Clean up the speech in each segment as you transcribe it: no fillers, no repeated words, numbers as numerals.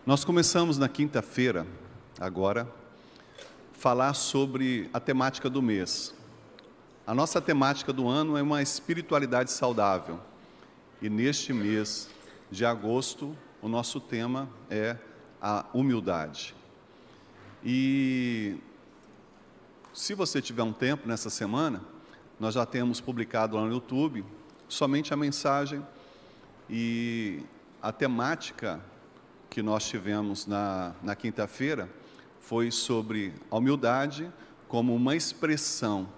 Nós começamos na quinta-feira, agora, falar sobre a temática do mês. A nossa temática do ano é uma espiritualidade saudável. E neste mês de agosto, o nosso tema é a humildade. E se você tiver um tempo nessa semana, nós já temos publicado lá no YouTube somente a mensagem e a temática que nós tivemos na quinta-feira foi sobre a humildade como uma expressão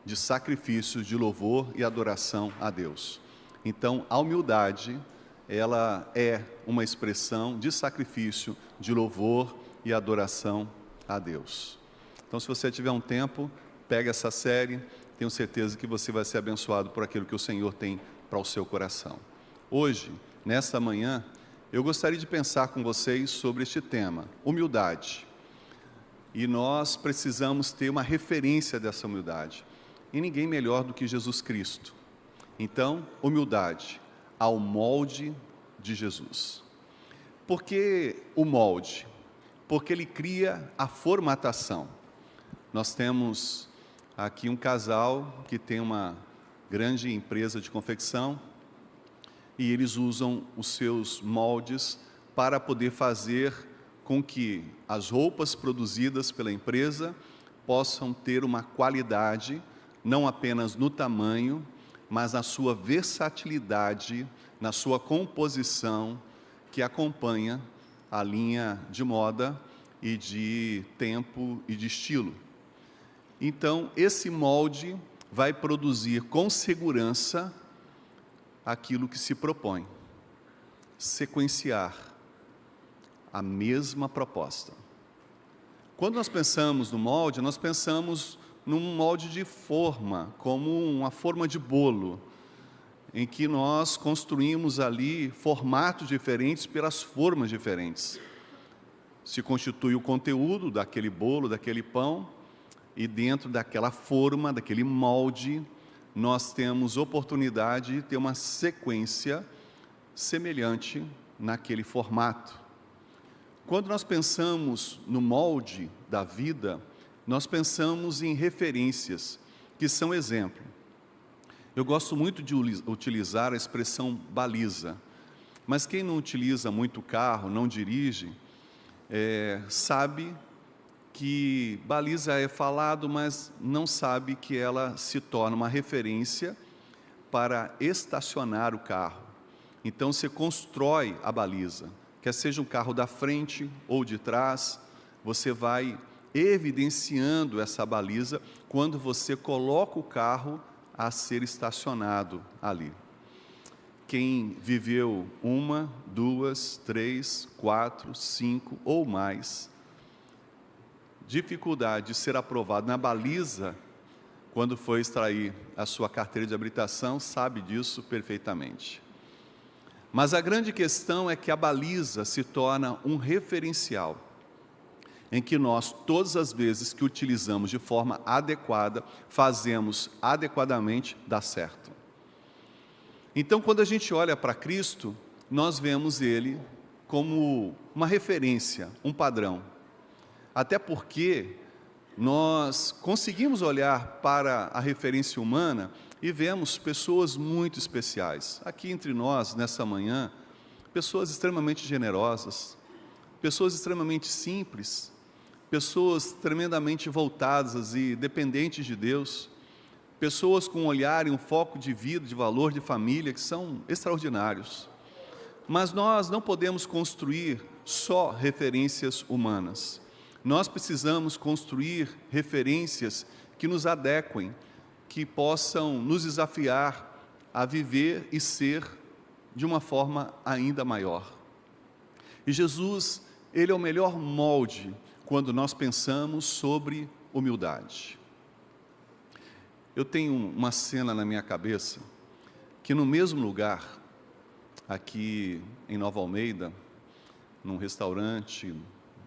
de sacrifício, de louvor e adoração a Deus. Então, a humildade, ela é uma expressão de sacrifício, de louvor e adoração a Deus. Então, se você tiver um tempo, pega essa série, tenho certeza que você vai ser abençoado por aquilo que o Senhor tem para o seu coração. Hoje, nesta manhã, eu gostaria de pensar com vocês sobre este tema, humildade. E nós precisamos ter uma referência dessa humildade. E ninguém melhor do que Jesus Cristo. Então, humildade, ao molde de Jesus. Por que o molde? Porque ele cria a formatação. Nós temos aqui um casal que tem uma grande empresa de confecção, e eles usam os seus moldes para poder fazer com que as roupas produzidas pela empresa possam ter uma qualidade, não apenas no tamanho, mas na sua versatilidade, na sua composição, que acompanha a linha de moda e de tempo e de estilo. Então, esse molde vai produzir com segurança aquilo que se propõe, sequenciar a mesma proposta. Quando nós pensamos no molde, nós pensamos num molde de forma, como uma forma de bolo, em que nós construímos ali formatos diferentes pelas formas diferentes. Se constitui o conteúdo daquele bolo, daquele pão, e dentro daquela forma, daquele molde, nós temos oportunidade de ter uma sequência semelhante naquele formato. Quando nós pensamos no molde da vida, nós pensamos em referências, que são exemplo. Eu gosto muito de utilizar a expressão baliza, mas quem não utiliza muito carro, não dirige, sabe que baliza é falado, mas não sabe que ela se torna uma referência para estacionar o carro. Então, você constrói a baliza, quer seja um carro da frente ou de trás, você vai evidenciando essa baliza quando você coloca o carro a ser estacionado ali. Quem viveu 1, 2, 3, 4, 5 ou mais dificuldade de ser aprovado na baliza, quando foi extrair a sua carteira de habilitação, sabe disso perfeitamente. Mas a grande questão é que a baliza se torna um referencial, em que nós, todas as vezes que utilizamos de forma adequada, fazemos adequadamente, dá certo. Então, quando a gente olha para Cristo, nós vemos Ele como uma referência, um padrão. Até porque nós conseguimos olhar para a referência humana e vemos pessoas muito especiais. Aqui entre nós, nessa manhã, pessoas extremamente generosas, pessoas extremamente simples, pessoas tremendamente voltadas e dependentes de Deus, pessoas com um olhar e um foco de vida, de valor, de família, que são extraordinários. Mas nós não podemos construir só referências humanas. Nós precisamos construir referências que nos adequem, que possam nos desafiar a viver e ser de uma forma ainda maior. E Jesus, Ele é o melhor molde quando nós pensamos sobre humildade. Eu tenho uma cena na minha cabeça, que no mesmo lugar, aqui em Nova Almeida, num restaurante,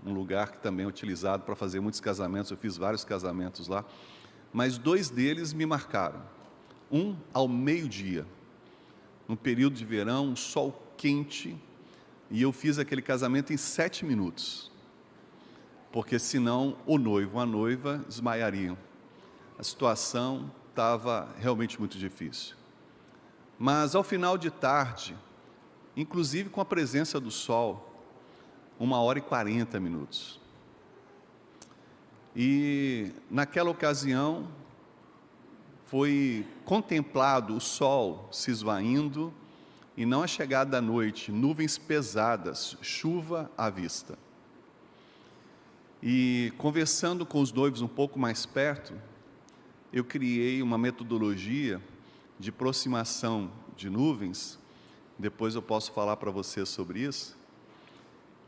um lugar que também é utilizado para fazer muitos casamentos, eu fiz vários casamentos lá, mas 2 deles me marcaram. Um ao meio-dia, no período de verão, um sol quente, e eu fiz aquele casamento em 7 minutos, porque senão o noivo ou a noiva desmaiariam. A situação estava realmente muito difícil. Mas ao final de tarde, inclusive com a presença do sol, 1h40. E naquela ocasião foi contemplado o sol se esvaindo e não a chegada da noite, nuvens pesadas, chuva à vista. E conversando com os noivos um pouco mais perto, eu criei uma metodologia de aproximação de nuvens, depois eu posso falar para você sobre isso,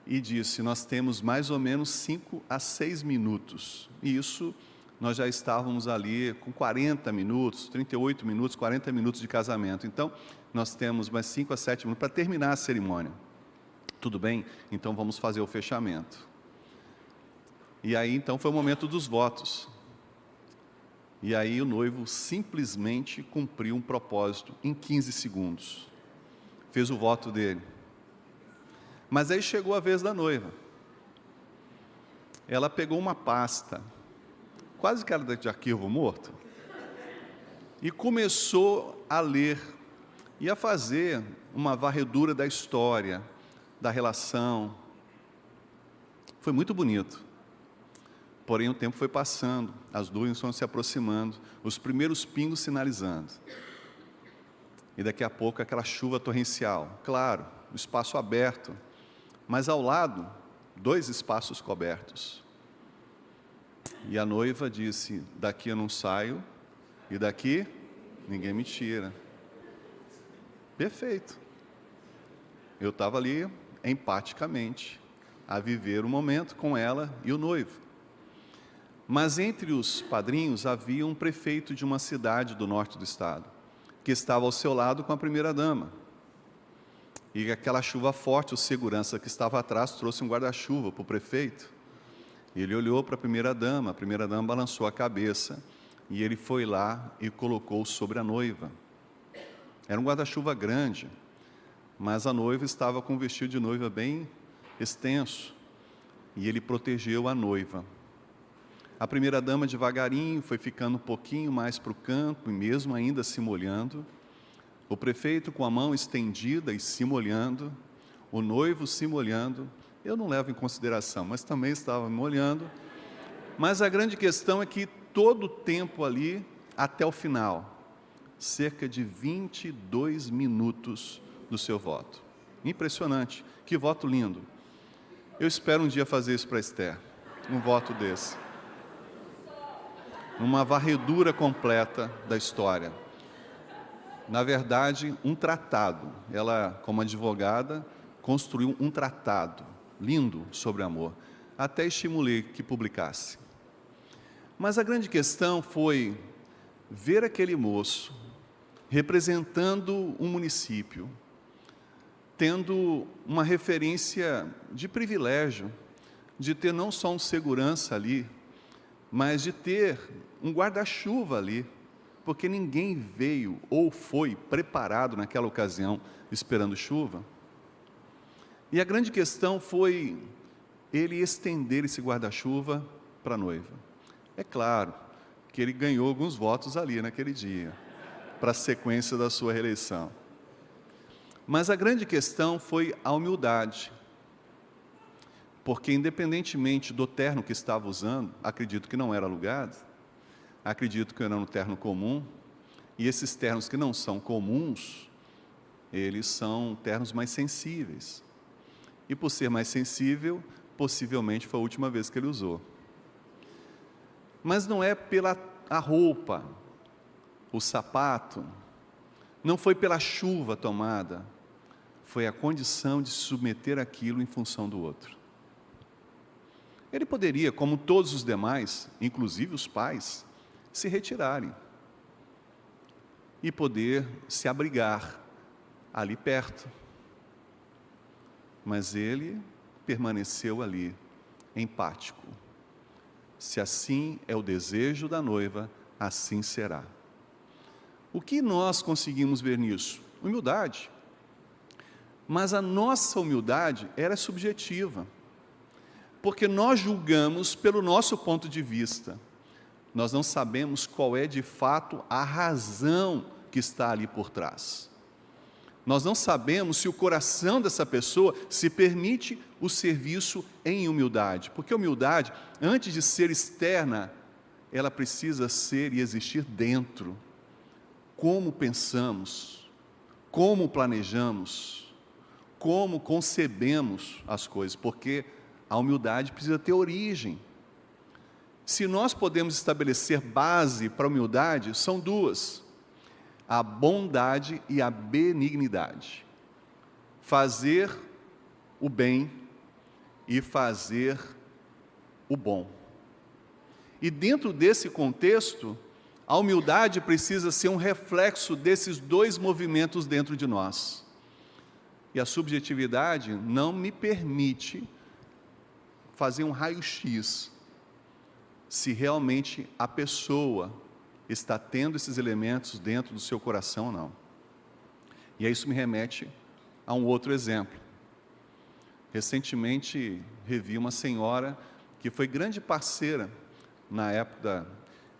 e disse, nós temos mais ou menos 5 a 6 minutos, e isso nós já estávamos ali com 40 minutos, 38 minutos, 40 minutos de casamento, então nós temos mais 5 a 7 minutos para terminar a cerimônia. Tudo bem? Então vamos fazer o fechamento. E aí então foi o momento dos votos. E aí o noivo simplesmente cumpriu um propósito em 15 segundos. Fez o voto dele. Mas aí chegou a vez da noiva. Ela pegou uma pasta, quase que era de arquivo morto, e começou a ler e a fazer uma varredura da história, da relação. Foi muito bonito. Porém, o tempo foi passando, as nuvens foram se aproximando, os primeiros pingos sinalizando. E daqui a pouco aquela chuva torrencial. Claro, o espaço aberto, mas ao lado, 2 espaços cobertos. E a noiva disse, daqui eu não saio, e daqui ninguém me tira. Perfeito. Eu estava ali, empaticamente, a viver o momento com ela e o noivo. Mas entre os padrinhos havia um prefeito de uma cidade do norte do estado, que estava ao seu lado com a primeira-dama. E aquela chuva forte, o segurança que estava atrás trouxe um guarda-chuva para o prefeito. Ele olhou para a primeira-dama balançou a cabeça, e ele foi lá e colocou sobre a noiva. Era um guarda-chuva grande, mas a noiva estava com um vestido de noiva bem extenso, e ele protegeu a noiva. A primeira-dama devagarinho foi ficando um pouquinho mais para o canto, e mesmo ainda se molhando. O prefeito com a mão estendida e se molhando, o noivo se molhando. Eu não levo em consideração, mas também estava me molhando. Mas a grande questão é que todo o tempo ali, até o final, cerca de 22 minutos do seu voto. Impressionante, que voto lindo. Eu espero um dia fazer isso para Esther, um voto desse. Uma varredura completa da história. Na verdade, um tratado. Ela, como advogada, construiu um tratado lindo sobre amor. Até estimulei que publicasse. Mas a grande questão foi ver aquele moço representando um município, tendo uma referência de privilégio, de ter não só um segurança ali, mas de ter um guarda-chuva ali, porque ninguém veio ou foi preparado naquela ocasião esperando chuva. E a grande questão foi ele estender esse guarda-chuva para a noiva. É claro que ele ganhou alguns votos ali naquele dia, para a sequência da sua reeleição. Mas a grande questão foi a humildade, porque independentemente do terno que estava usando, acredito que não era alugado, acredito que era um terno comum, e esses ternos que não são comuns, eles são ternos mais sensíveis. E por ser mais sensível, possivelmente foi a última vez que ele usou. Mas não é pela a roupa, o sapato, não foi pela chuva tomada, foi a condição de se submeter àquilo em função do outro. Ele poderia, como todos os demais, inclusive os pais, se retirarem e poder se abrigar ali perto. Mas ele permaneceu ali, empático. Se assim é o desejo da noiva, assim será. O que nós conseguimos ver nisso? Humildade. Mas a nossa humildade, ela é subjetiva, porque nós julgamos pelo nosso ponto de vista. Nós não sabemos qual é de fato a razão que está ali por trás. Nós não sabemos se o coração dessa pessoa se permite o serviço em humildade, porque a humildade, antes de ser externa, ela precisa ser e existir dentro. Como pensamos, como planejamos, como concebemos as coisas, porque a humildade precisa ter origem. Se nós podemos estabelecer base para a humildade, são duas: a bondade e a benignidade. Fazer o bem e fazer o bom. E dentro desse contexto, a humildade precisa ser um reflexo desses dois movimentos dentro de nós. E a subjetividade não me permite fazer um raio-x se realmente a pessoa está tendo esses elementos dentro do seu coração ou não. E aí isso me remete a um outro exemplo. Recentemente revi uma senhora que foi grande parceira na época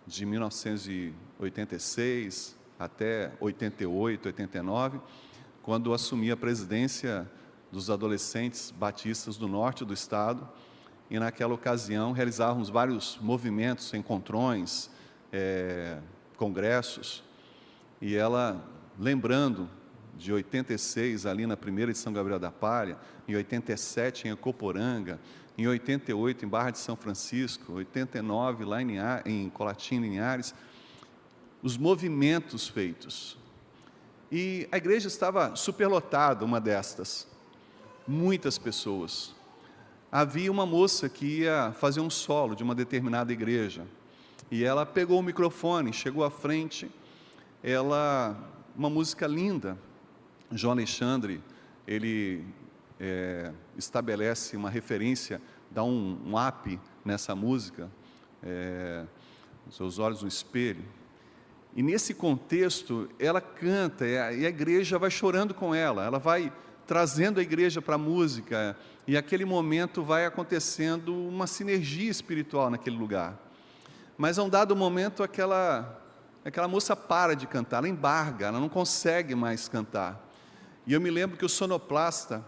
de 1986 até 88, 89, quando assumi a presidência dos adolescentes batistas do norte do estado, e naquela ocasião realizávamos vários movimentos, encontrões, congressos, e ela, lembrando de 86 ali na primeira de São Gabriel da Palha, em 87 em Acoporanga, em 88 em Barra de São Francisco, 89 lá em Colatina, em Linhares, os movimentos feitos. E a igreja estava superlotada, uma destas, muitas pessoas. Havia uma moça que ia fazer um solo de uma determinada igreja, e ela pegou o microfone, chegou à frente, uma música linda. João Alexandre, ele estabelece uma referência, dá um up nessa música, seus olhos no espelho, e nesse contexto, ela canta, e a igreja vai chorando com ela vai trazendo a igreja para a música, e aquele momento vai acontecendo uma sinergia espiritual naquele lugar. Mas a um dado momento, aquela moça para de cantar, ela embarga, ela não consegue mais cantar. E eu me lembro que o sonoplasta,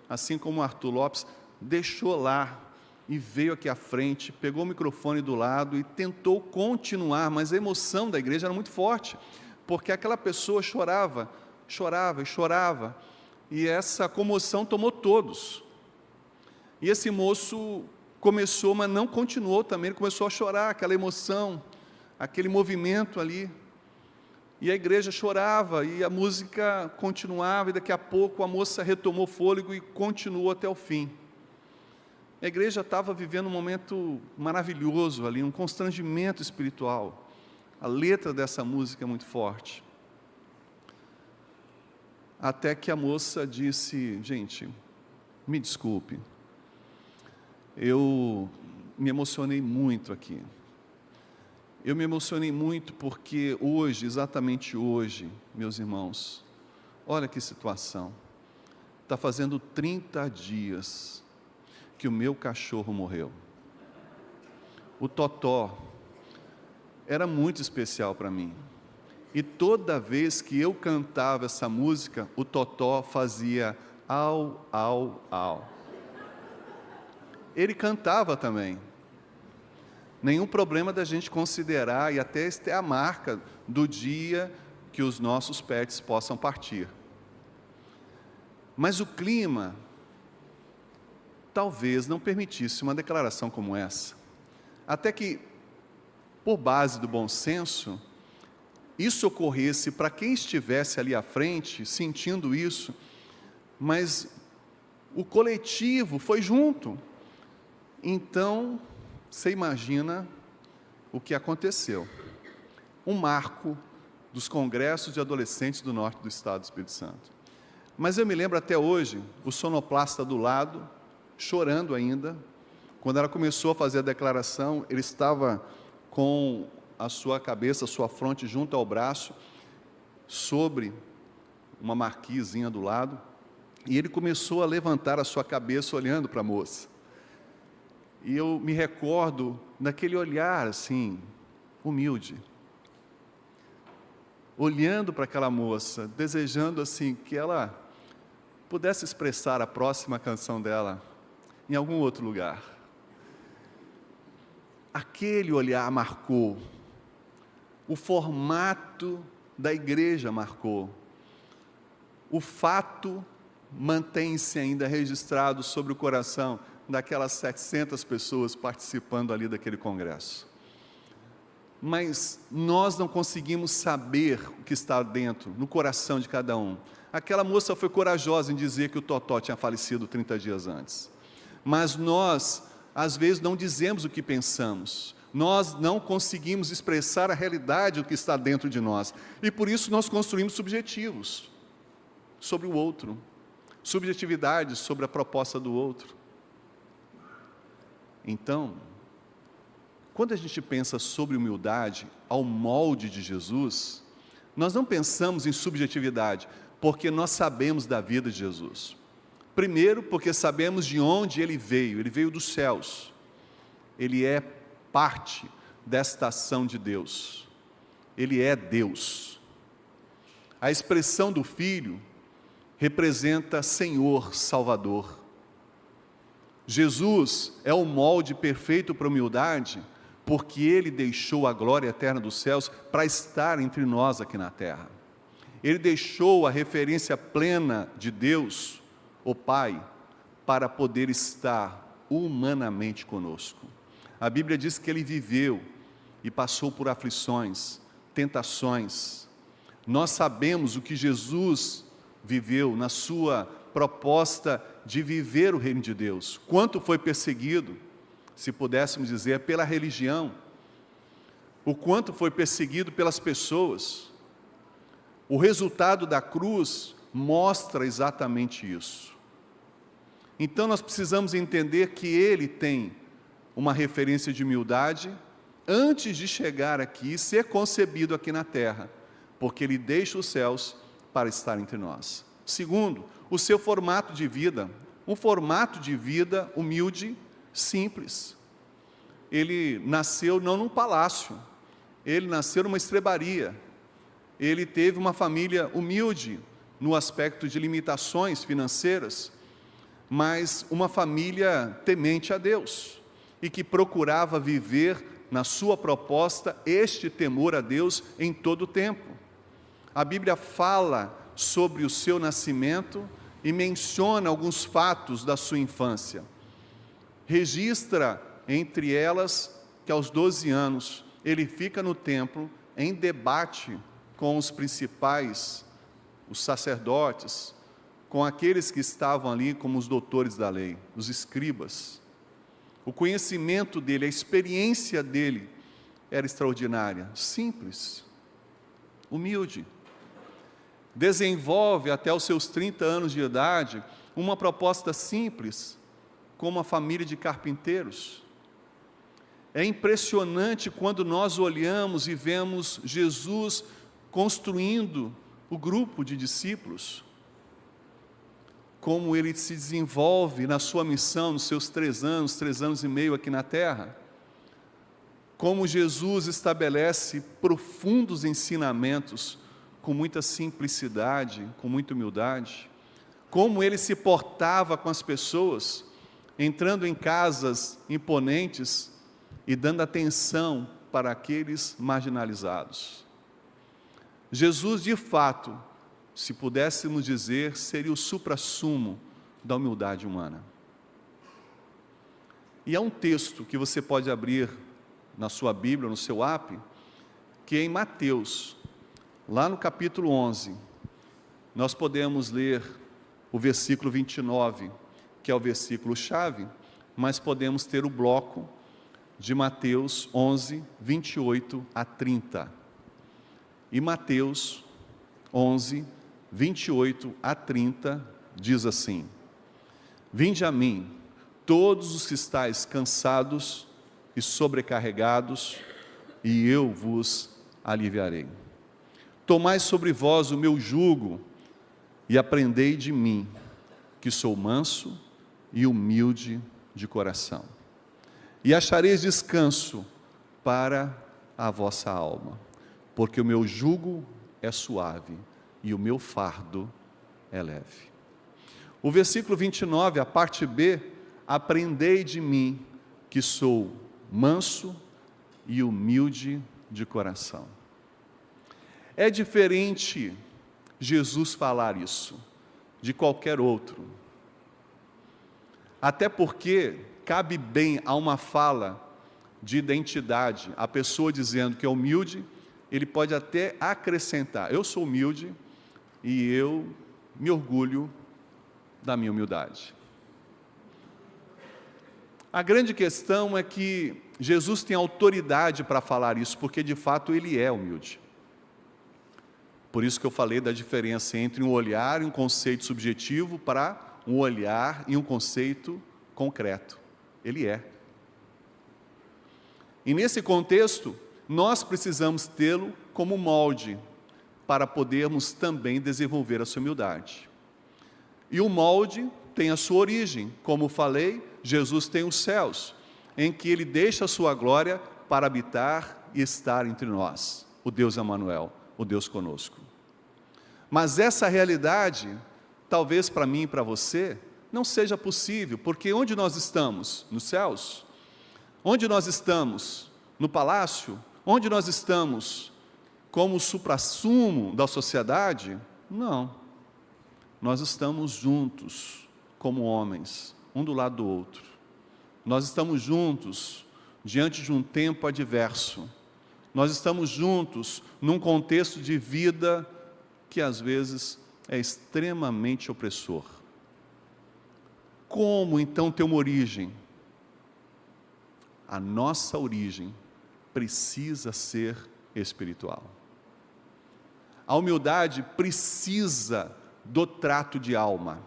assim como o Arthur Lopes, deixou lá e veio aqui à frente, pegou o microfone do lado e tentou continuar, mas a emoção da igreja era muito forte, porque aquela pessoa chorava, chorava e chorava, e essa comoção tomou todos. E esse moço começou, mas não continuou também, ele começou a chorar, aquela emoção, aquele movimento ali. E a igreja chorava, e a música continuava, e daqui a pouco a moça retomou fôlego e continuou até o fim. A igreja estava vivendo um momento maravilhoso ali, um constrangimento espiritual. A letra dessa música é muito forte. Até que a moça disse: gente, me desculpe, eu me emocionei muito aqui. Eu me emocionei muito porque hoje, exatamente hoje, meus irmãos, olha que situação, está fazendo 30 dias que o meu cachorro morreu. O Totó era muito especial para mim, e toda vez que eu cantava essa música, o Totó fazia au, au, au. Ele cantava também. Nenhum problema da gente considerar, e até esta é a marca do dia que os nossos pets possam partir. Mas o clima talvez não permitisse uma declaração como essa. Até que, por base do bom senso, isso ocorresse para quem estivesse ali à frente, sentindo isso, mas o coletivo foi junto. Então, você imagina o que aconteceu. Um marco dos congressos de adolescentes do norte do estado do Espírito Santo. Mas eu me lembro até hoje, o sonoplasta do lado, chorando ainda. Quando ela começou a fazer a declaração, ele estava com a sua cabeça, a sua fronte junto ao braço, sobre uma marquisinha do lado, E ele começou a levantar a sua cabeça olhando para a moça. E eu me recordo daquele olhar assim, humilde, olhando para aquela moça, desejando assim que ela pudesse expressar a próxima canção dela em algum outro lugar. Aquele olhar marcou, o formato da igreja marcou, o fato mantém-se ainda registrado sobre o coração daquelas 700 pessoas participando ali daquele congresso. Mas nós não conseguimos saber o que está dentro, no coração de cada um. Aquela moça foi corajosa em dizer que o Totó tinha falecido 30 dias antes. Mas nós, às vezes, não dizemos o que pensamos. Nós não conseguimos expressar a realidade do que está dentro de nós. E por isso nós construímos subjetivos sobre o outro. Subjetividades sobre a proposta do outro. Então, quando a gente pensa sobre humildade ao molde de Jesus, nós não pensamos em subjetividade, porque nós sabemos da vida de Jesus. Primeiro, porque sabemos de onde ele veio dos céus. Ele é parte desta ação de Deus. Ele é Deus. A expressão do Filho representa Senhor, Salvador. Jesus é o molde perfeito para a humildade, porque Ele deixou a glória eterna dos céus para estar entre nós aqui na terra. Ele deixou a referência plena de Deus, o Pai, para poder estar humanamente conosco. A Bíblia diz que Ele viveu e passou por aflições, tentações. Nós sabemos o que Jesus viveu na sua proposta de viver o reino de Deus. Quanto foi perseguido, se pudéssemos dizer, pela religião. O quanto foi perseguido pelas pessoas. O resultado da cruz mostra exatamente isso. Então nós precisamos entender que Ele tem uma referência de humildade antes de chegar aqui e ser concebido aqui na terra, porque Ele deixa os céus para estar entre nós. Segundo, o seu formato de vida, um formato de vida humilde, simples. Ele nasceu não num palácio, ele nasceu numa estrebaria. Ele teve uma família humilde no aspecto de limitações financeiras, mas uma família temente a Deus e que procurava viver na sua proposta este temor a Deus em todo o tempo. A Bíblia fala sobre o seu nascimento e menciona alguns fatos da sua infância. Registra, entre elas, que aos 12 anos, ele fica no templo em debate com os principais, os sacerdotes, com aqueles que estavam ali como os doutores da lei, os escribas. O conhecimento dele, a experiência dele era extraordinária, simples, humilde. Desenvolve até os seus 30 anos de idade uma proposta simples, com uma família de carpinteiros. É impressionante quando nós olhamos e vemos Jesus construindo o grupo de discípulos, como ele se desenvolve na sua missão, nos seus 3 anos e meio aqui na terra, como Jesus estabelece profundos ensinamentos, com muita simplicidade, com muita humildade, como ele se portava com as pessoas, entrando em casas imponentes e dando atenção para aqueles marginalizados. Jesus, de fato, se pudéssemos dizer, seria o suprassumo da humildade humana. E há um texto que você pode abrir na sua Bíblia, no seu app, que é em Mateus, lá no capítulo 11, nós podemos ler o versículo 29, que é o versículo chave, mas podemos ter o bloco de Mateus 11, 28 a 30. E Mateus 11, 28 a 30 diz assim: Vinde a mim, todos os que estáis cansados e sobrecarregados, e eu vos aliviarei. Tomai sobre vós o meu jugo e aprendei de mim, que sou manso e humilde de coração. E achareis descanso para a vossa alma, porque o meu jugo é suave e o meu fardo é leve. O versículo 29, a parte B, aprendei de mim, que sou manso e humilde de coração. É diferente Jesus falar isso de qualquer outro. Até porque cabe bem a uma fala de identidade, a pessoa dizendo que é humilde, ele pode até acrescentar: eu sou humilde e eu me orgulho da minha humildade. A grande questão é que Jesus tem autoridade para falar isso, porque de fato ele é humilde. Por isso que eu falei da diferença entre um olhar e um conceito subjetivo para um olhar e um conceito concreto. Ele é. E nesse contexto, nós precisamos tê-lo como molde para podermos também desenvolver a sua humildade. E o molde tem a sua origem. Como falei, Jesus tem os céus, em que Ele deixa a sua glória para habitar e estar entre nós, o Deus Emanuel, o Deus conosco. Mas essa realidade, talvez para mim e para você, não seja possível, porque onde nós estamos? Nos céus? Onde nós estamos? No palácio? Onde nós estamos como o suprassumo da sociedade? Não. Nós estamos juntos, como homens, um do lado do outro. Nós estamos juntos diante de um tempo adverso. Nós estamos juntos num contexto de vida que às vezes é extremamente opressor. Como então ter uma origem? A nossa origem precisa ser espiritual. A humildade precisa do trato de alma.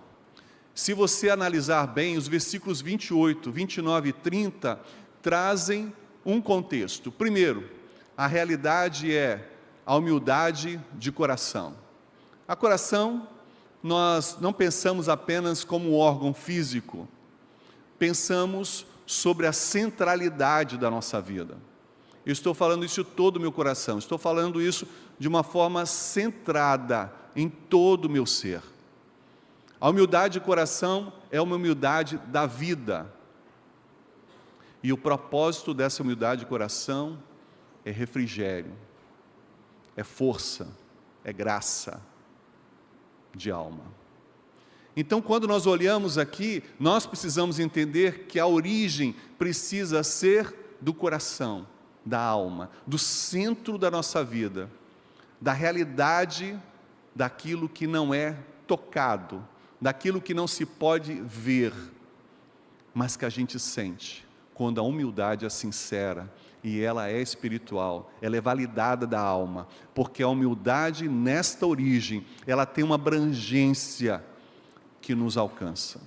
Se você analisar bem, os versículos 28, 29 e 30 trazem um contexto. Primeiro, a realidade é a humildade de coração. A coração, nós não pensamos apenas como um órgão físico, pensamos sobre a centralidade da nossa vida. Eu estou falando isso de todo o meu coração, estou falando isso de uma forma centrada em todo o meu ser. A humildade de coração é uma humildade da vida. E o propósito dessa humildade de coração é refrigério, é força, é graça de alma. Então, quando nós olhamos aqui, nós precisamos entender que a origem precisa ser do coração, da alma, do centro da nossa vida, da realidade daquilo que não é tocado, daquilo que não se pode ver, mas que a gente sente, quando a humildade é sincera, e ela é espiritual, ela é validada da alma, porque a humildade nesta origem, ela tem uma abrangência que nos alcança.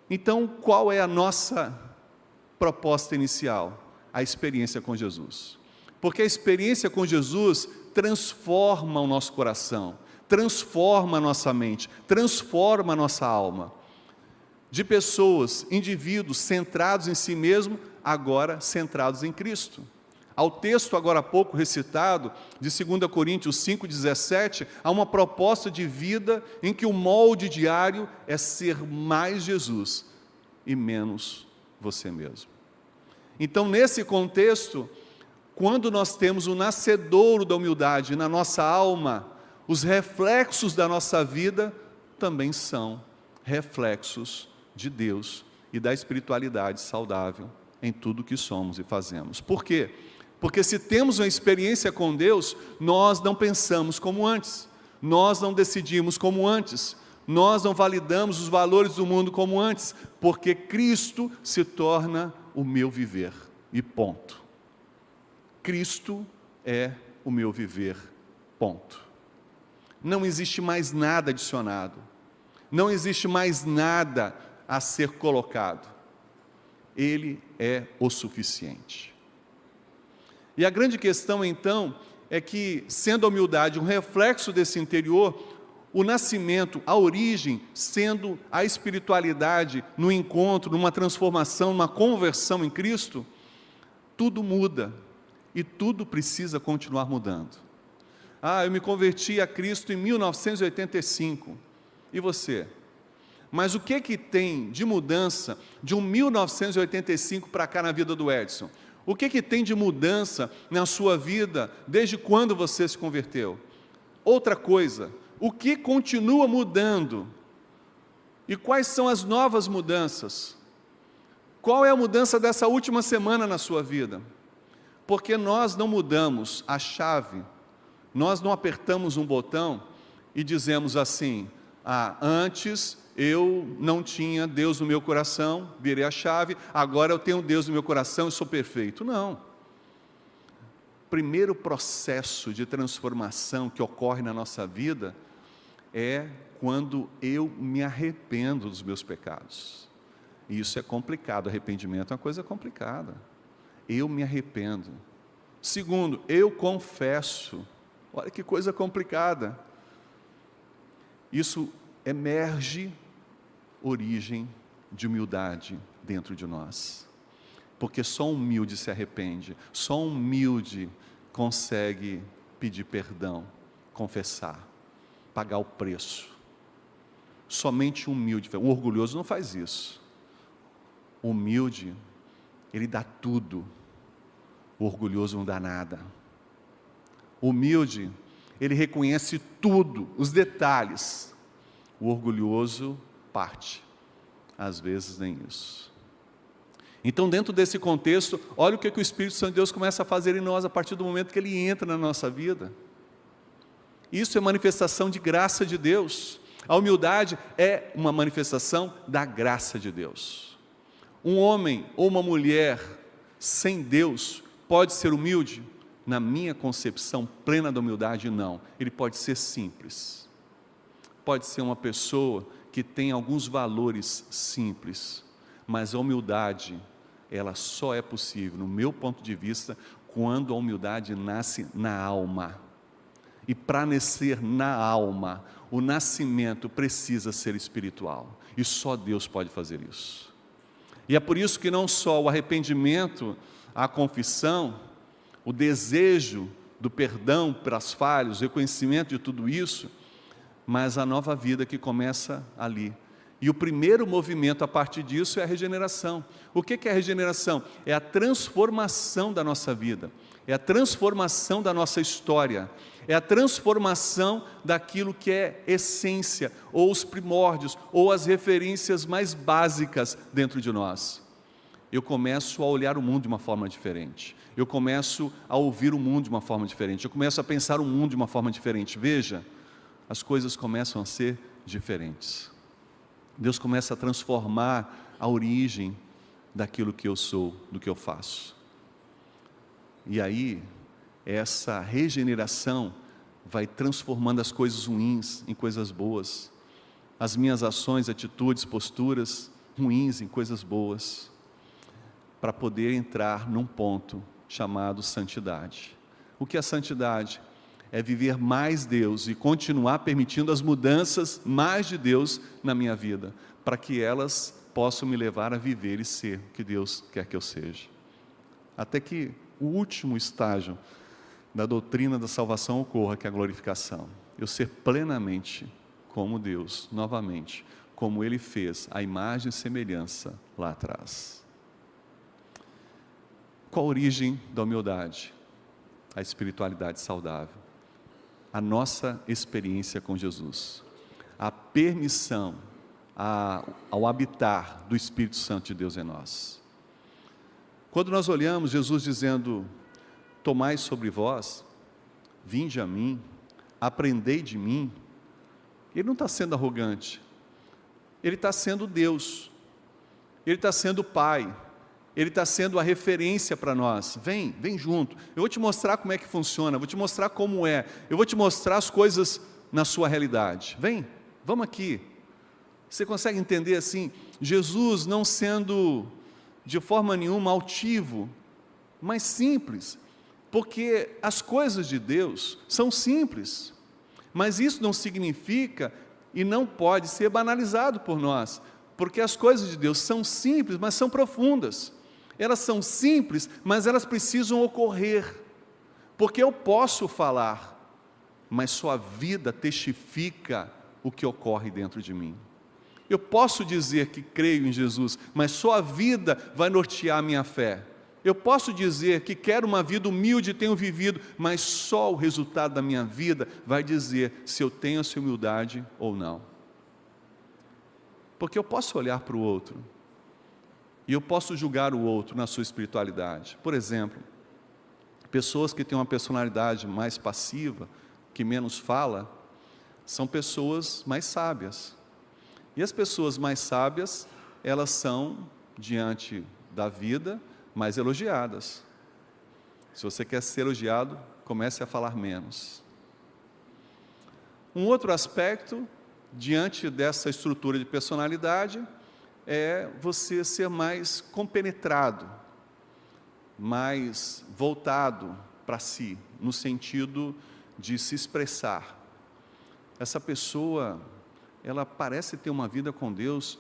Então, qual é a nossa proposta inicial? A experiência com Jesus. Porque a experiência com Jesus transforma o nosso coração, transforma a nossa mente, transforma a nossa alma. De pessoas, indivíduos centrados em si mesmo, agora centrados em Cristo. Ao texto agora há pouco recitado, de 2 Coríntios 5,17, há uma proposta de vida em que o molde diário é ser mais Jesus e menos você mesmo. Então, nesse contexto, quando nós temos o nascedouro da humildade na nossa alma, os reflexos da nossa vida também são reflexos de Deus e da espiritualidade saudável em tudo que somos e fazemos. Por quê? Porque se temos uma experiência com Deus, nós não pensamos como antes, nós não decidimos como antes, nós não validamos os valores do mundo como antes, porque Cristo se torna o meu viver, e ponto. Cristo é o meu viver, ponto. Não existe mais nada adicionado, não existe mais nada a ser colocado. Ele é o suficiente. E a grande questão então, é que, sendo a humildade um reflexo desse interior, o nascimento, a origem, sendo a espiritualidade no encontro, numa transformação, numa conversão em Cristo, tudo muda e tudo precisa continuar mudando. Eu me converti a Cristo em 1985. E você? Mas o que tem de mudança de um 1985 para cá na vida do Edson? O que tem de mudança na sua vida desde quando você se converteu? Outra coisa, o que continua mudando? E quais são as novas mudanças? Qual é a mudança dessa última semana na sua vida? Porque nós não mudamos a chave, nós não apertamos um botão e dizemos assim: antes eu não tinha Deus no meu coração, virei a chave, agora eu tenho Deus no meu coração e sou perfeito. Não. O primeiro processo de transformação que ocorre na nossa vida é quando eu me arrependo dos meus pecados. E isso é complicado, arrependimento é uma coisa complicada. Eu me arrependo. Segundo, eu confesso. Olha que coisa complicada. Isso emerge origem de humildade dentro de nós. Porque só um humilde se arrepende, só um humilde consegue pedir perdão, confessar, pagar o preço. Somente um humilde, o orgulhoso não faz isso. O humilde, ele dá tudo, o orgulhoso não dá nada. O humilde, ele reconhece tudo, os detalhes. O orgulhoso parte, às vezes nem isso. Então, dentro desse contexto, olha o que o Espírito Santo de Deus começa a fazer em nós a partir do momento que ele entra na nossa vida. Isso é manifestação de graça de Deus. A humildade é uma manifestação da graça de Deus. Um homem ou uma mulher sem Deus pode ser humilde? Na minha concepção plena da humildade, não. Ele pode ser simples. Pode ser uma pessoa que tem alguns valores simples, mas a humildade, ela só é possível, no meu ponto de vista, quando a humildade nasce na alma. E para nascer na alma, o nascimento precisa ser espiritual, e só Deus pode fazer isso. E é por isso que não só o arrependimento, a confissão, o desejo do perdão pelas falhas, o reconhecimento de tudo isso, mas a nova vida que começa ali. E o primeiro movimento a partir disso é a regeneração. O que é a regeneração? É a transformação da nossa vida, é a transformação da nossa história, é a transformação daquilo que é essência, ou os primórdios, ou as referências mais básicas dentro de nós. Eu começo a olhar o mundo de uma forma diferente, eu começo a ouvir o mundo de uma forma diferente, eu começo a pensar o mundo de uma forma diferente. Veja, as coisas começam a ser diferentes. Deus começa a transformar a origem daquilo que eu sou, do que eu faço. E aí, essa regeneração vai transformando as coisas ruins em coisas boas, as minhas ações, atitudes, posturas ruins em coisas boas, para poder entrar num ponto chamado santidade. O que é santidade? É viver mais Deus e continuar permitindo as mudanças mais de Deus na minha vida, para que elas possam me levar a viver e ser o que Deus quer que eu seja. Até que o último estágio da doutrina da salvação ocorra, que é a glorificação. Eu ser plenamente como Deus, novamente, como Ele fez, a imagem e semelhança lá atrás. Qual a origem da humildade? A espiritualidade saudável. A nossa experiência com Jesus, a permissão ao habitar do Espírito Santo de Deus em nós. Quando nós olhamos Jesus dizendo: tomai sobre vós, vinde a mim, aprendei de mim, Ele não está sendo arrogante, Ele está sendo Deus, Ele está sendo Pai, Ele está sendo a referência para nós. Vem junto, eu vou te mostrar como é que funciona, eu vou te mostrar como é, eu vou te mostrar as coisas na sua realidade. Vem, vamos aqui. Você consegue entender assim, Jesus não sendo de forma nenhuma altivo, mas simples, porque as coisas de Deus são simples, Mas isso não significa e não pode ser banalizado por nós, porque as coisas de Deus são simples, mas são profundas. Elas são simples, mas elas precisam ocorrer, porque eu posso falar, mas só a vida testifica o que ocorre dentro de mim. Eu posso dizer que creio em Jesus, mas só a vida vai nortear a minha fé. Eu posso dizer que quero uma vida humilde e tenho vivido, mas só o resultado da minha vida vai dizer se eu tenho essa humildade ou não. Porque eu posso olhar para o outro, e eu posso julgar o outro na sua espiritualidade. Por exemplo, pessoas que têm uma personalidade mais passiva, que menos fala, são pessoas mais sábias. E as pessoas mais sábias, elas são, diante da vida, mais elogiadas. Se você quer ser elogiado, comece a falar menos. Um outro aspecto, diante dessa estrutura de personalidade, é você ser mais compenetrado, mais voltado para si, no sentido de se expressar. Essa pessoa, ela parece ter uma vida com Deus,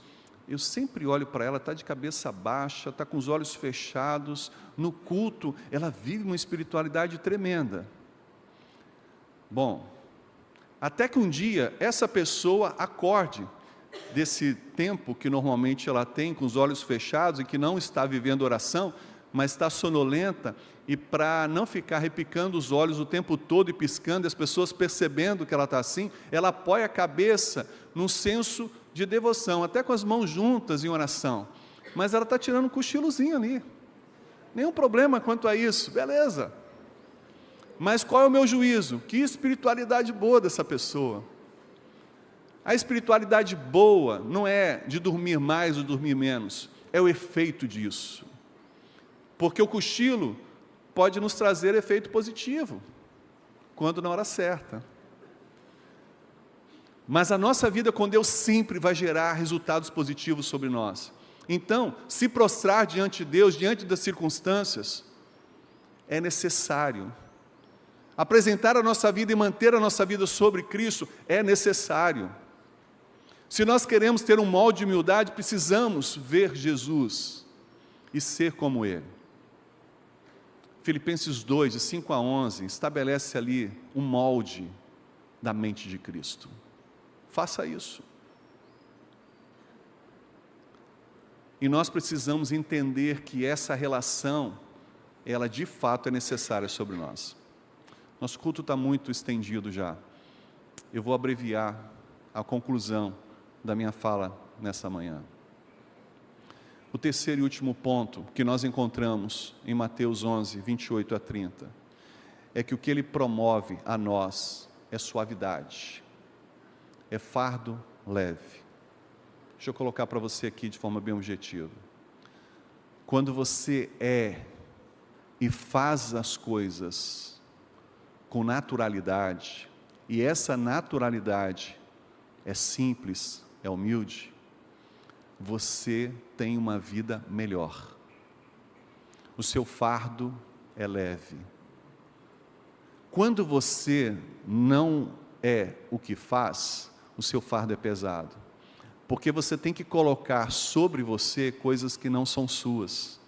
eu sempre olho para ela, está de cabeça baixa, está com os olhos fechados, no culto, ela vive uma espiritualidade tremenda. Bom, até que um dia, essa pessoa acorde desse tempo que normalmente ela tem, com os olhos fechados, e que não está vivendo oração, mas está sonolenta, e para não ficar repicando os olhos o tempo todo e piscando, e as pessoas percebendo que ela está assim, ela apoia a cabeça num senso de devoção, até com as mãos juntas em oração, mas ela está tirando um cochilozinho ali, nenhum problema quanto a isso, beleza, mas qual é o meu juízo? Que espiritualidade boa dessa pessoa. A espiritualidade boa não é de dormir mais ou dormir menos, é o efeito disso, porque o cochilo pode nos trazer efeito positivo, quando na hora certa. Mas a nossa vida com Deus sempre vai gerar resultados positivos sobre nós. Então, se prostrar diante de Deus, diante das circunstâncias, é necessário. Apresentar a nossa vida e manter a nossa vida sobre Cristo é necessário. Se nós queremos ter um molde de humildade, precisamos ver Jesus e ser como Ele. Filipenses 2, de 5 a 11, estabelece ali um molde da mente de Cristo. Faça isso. E nós precisamos entender que essa relação, ela de fato é necessária sobre nós. Nosso culto está muito estendido já. Eu vou abreviar a conclusão da minha fala nessa manhã. O terceiro e último ponto que nós encontramos em Mateus 11, 28 a 30, é que o que Ele promove a nós é suavidade, é fardo leve. Deixa eu colocar para você aqui de forma bem objetiva. Quando você é e faz as coisas com naturalidade, e essa naturalidade é simples, é humilde, você tem uma vida melhor. O seu fardo é leve. Quando você não é o que faz, o seu fardo é pesado. Porque você tem que colocar sobre você coisas que não são suas.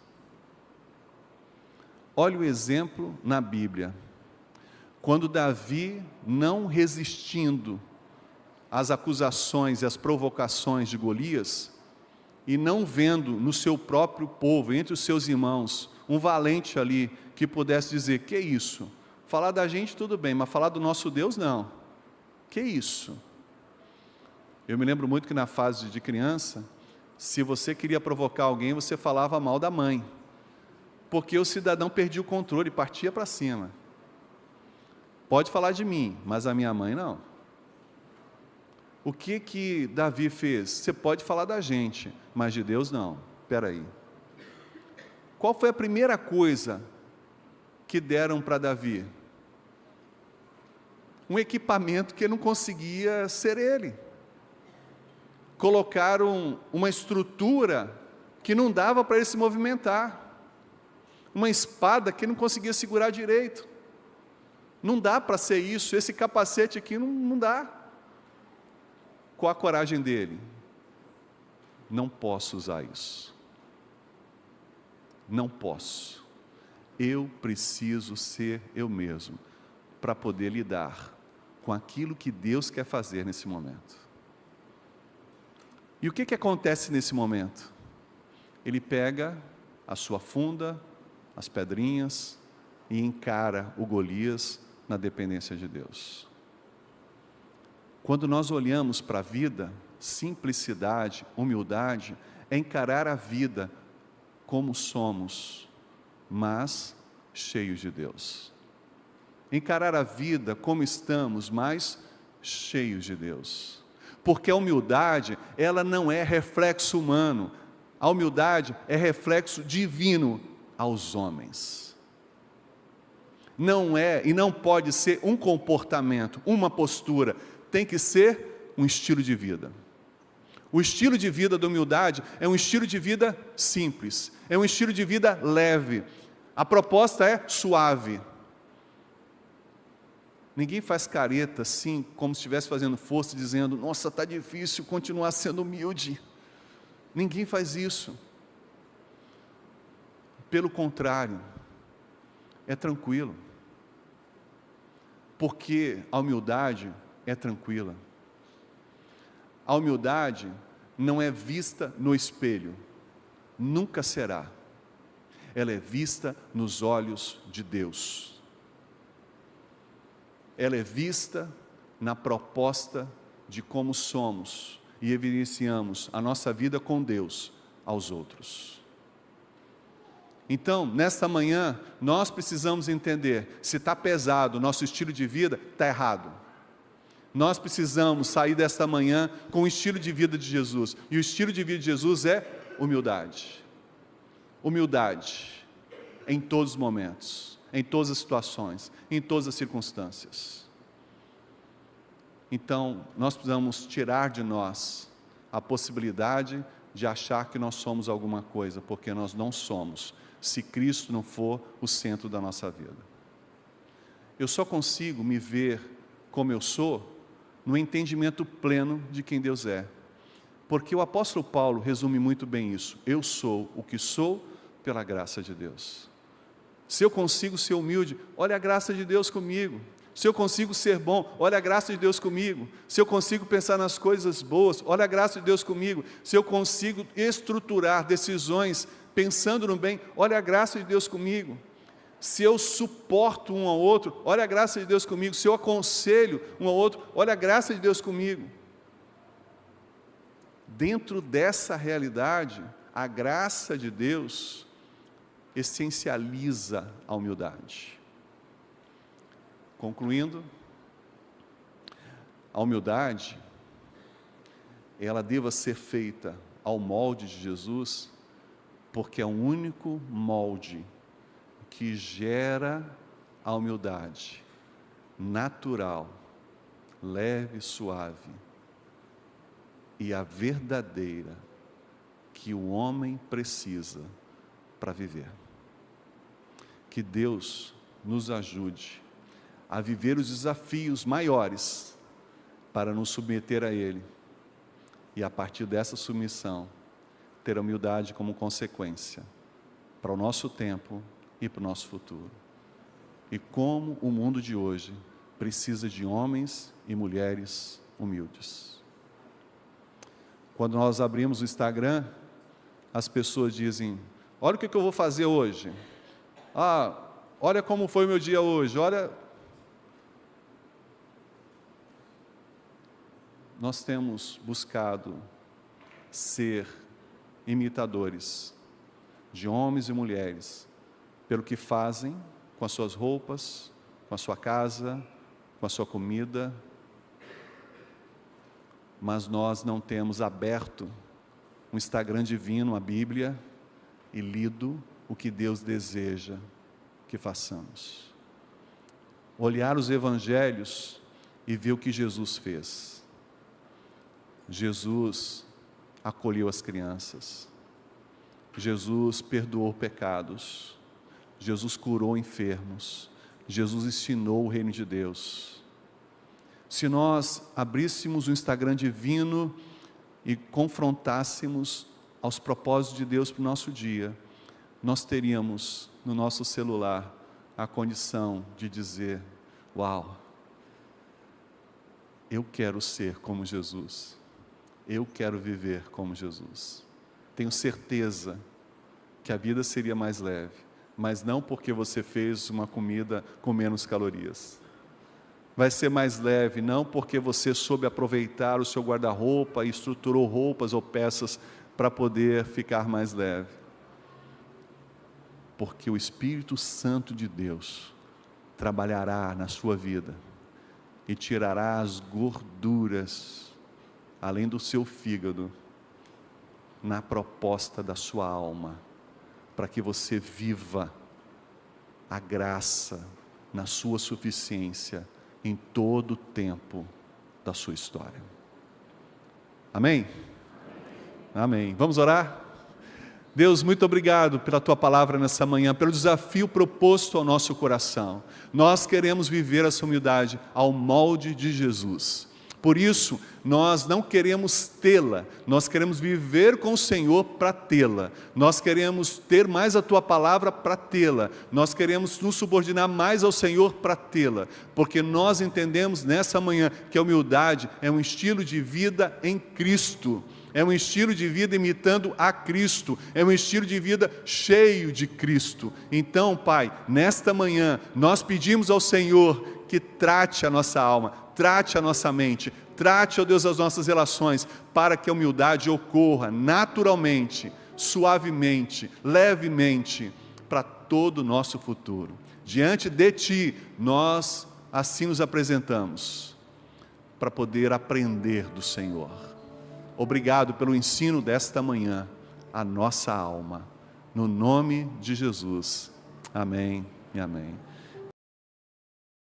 Olha o exemplo na Bíblia. Quando Davi, não resistindo às acusações e às provocações de Golias, e não vendo no seu próprio povo, entre os seus irmãos, um valente ali, que pudesse dizer, que isso? Falar da gente tudo bem, mas falar do nosso Deus não. Que isso? Eu me lembro muito que na fase de criança, se você queria provocar alguém, você falava mal da mãe, porque o cidadão perdia o controle e partia para cima. Pode falar de mim, mas a minha mãe não. O que Davi fez? Você pode falar da gente, mas de Deus não. Espera aí. Qual foi a primeira coisa que deram para Davi? Um equipamento que não conseguia ser ele. Colocaram uma estrutura que não dava para ele se movimentar. Uma espada que não conseguia segurar direito. Não dá para ser isso, esse capacete aqui não dá. Qual a coragem dele? Não posso usar isso. Não posso. Eu preciso ser eu mesmo, para poder lidar com aquilo que Deus quer fazer nesse momento. E o que acontece nesse momento? Ele pega a sua funda, as pedrinhas, e encara o Golias na dependência de Deus. Quando nós olhamos para a vida, simplicidade, humildade, é encarar a vida como somos, mas cheios de Deus. Encarar a vida como estamos, mas cheios de Deus. Porque a humildade, ela não é reflexo humano, a humildade é reflexo divino aos homens. Não é e não pode ser um comportamento, uma postura, tem que ser um estilo de vida. O estilo de vida da humildade é um estilo de vida simples, é um estilo de vida leve. A proposta é suave. Ninguém faz careta assim, como se estivesse fazendo força, dizendo, nossa, está difícil continuar sendo humilde. Ninguém faz isso. Pelo contrário, é tranquilo. Porque a humildade é tranquila. A humildade não é vista no espelho, nunca será. Ela é vista nos olhos de Deus. Ela é vista na proposta de como somos e evidenciamos a nossa vida com Deus aos outros. Então, nesta manhã, nós precisamos entender, se está pesado o nosso estilo de vida, está errado. Nós precisamos sair desta manhã com o estilo de vida de Jesus. E o estilo de vida de Jesus é humildade. Humildade em todos os momentos, em todas as situações, em todas as circunstâncias. Então, nós precisamos tirar de nós a possibilidade de achar que nós somos alguma coisa, porque nós não somos, se Cristo não for o centro da nossa vida. Eu só consigo me ver como eu sou no entendimento pleno de quem Deus é. Porque o apóstolo Paulo resume muito bem isso. Eu sou o que sou pela graça de Deus. Se eu consigo ser humilde, olha a graça de Deus comigo. Se eu consigo ser bom, olha a graça de Deus comigo. Se eu consigo pensar nas coisas boas, olha a graça de Deus comigo. Se eu consigo estruturar decisões pensando no bem, olha a graça de Deus comigo. Se eu suporto um ao outro, olha a graça de Deus comigo. Se eu aconselho um ao outro, olha a graça de Deus comigo. Dentro dessa realidade, a graça de Deus essencializa a humildade. Concluindo, a humildade, ela deva ser feita ao molde de Jesus, porque é o único molde que gera a humildade natural, leve, suave e a verdadeira que o homem precisa para viver. Que Deus nos ajude a viver os desafios maiores para nos submeter a Ele e a partir dessa submissão ter a humildade como consequência para o nosso tempo e para o nosso futuro. E como o mundo de hoje precisa de homens e mulheres humildes. Quando nós abrimos o Instagram, as pessoas dizem, olha o que eu vou fazer hoje. Olha como foi o meu dia hoje, olha. Nós temos buscado ser imitadores de homens e mulheres, pelo que fazem com as suas roupas, com a sua casa, com a sua comida, mas nós não temos aberto um Instagram divino, a Bíblia, e lido o que Deus deseja que façamos. Olhar os evangelhos e ver o que Jesus fez. Jesus acolheu as crianças, Jesus perdoou pecados, Jesus curou enfermos, Jesus ensinou o reino de Deus. Se nós abríssemos o Instagram divino e confrontássemos aos propósitos de Deus para o nosso dia, nós teríamos no nosso celular a condição de dizer: uau, eu quero ser como Jesus, eu quero viver como Jesus. Tenho certeza que a vida seria mais leve, mas não porque você fez uma comida com menos calorias. Vai ser mais leve, não porque você soube aproveitar o seu guarda-roupa e estruturou roupas ou peças para poder ficar mais leve. Porque o Espírito Santo de Deus trabalhará na sua vida e tirará as gorduras, além do seu fígado, na proposta da sua alma, para que você viva a graça na sua suficiência em todo o tempo da sua história. Amém? Amém. Vamos orar? Deus, muito obrigado pela Tua palavra nessa manhã, pelo desafio proposto ao nosso coração. Nós queremos viver essa humildade ao molde de Jesus. Por isso, nós não queremos tê-la, nós queremos viver com o Senhor para tê-la. Nós queremos ter mais a Tua palavra para tê-la. Nós queremos nos subordinar mais ao Senhor para tê-la. Porque nós entendemos nessa manhã que a humildade é um estilo de vida em Cristo. É um estilo de vida imitando a Cristo. É um estilo de vida cheio de Cristo. Então, Pai, nesta manhã, nós pedimos ao Senhor que trate a nossa alma, trate a nossa mente, trate, ó Deus, as nossas relações, para que a humildade ocorra naturalmente, suavemente, levemente, para todo o nosso futuro. Diante de Ti, nós assim nos apresentamos, para poder aprender do Senhor. Obrigado pelo ensino desta manhã, a nossa alma, no nome de Jesus. Amém e amém.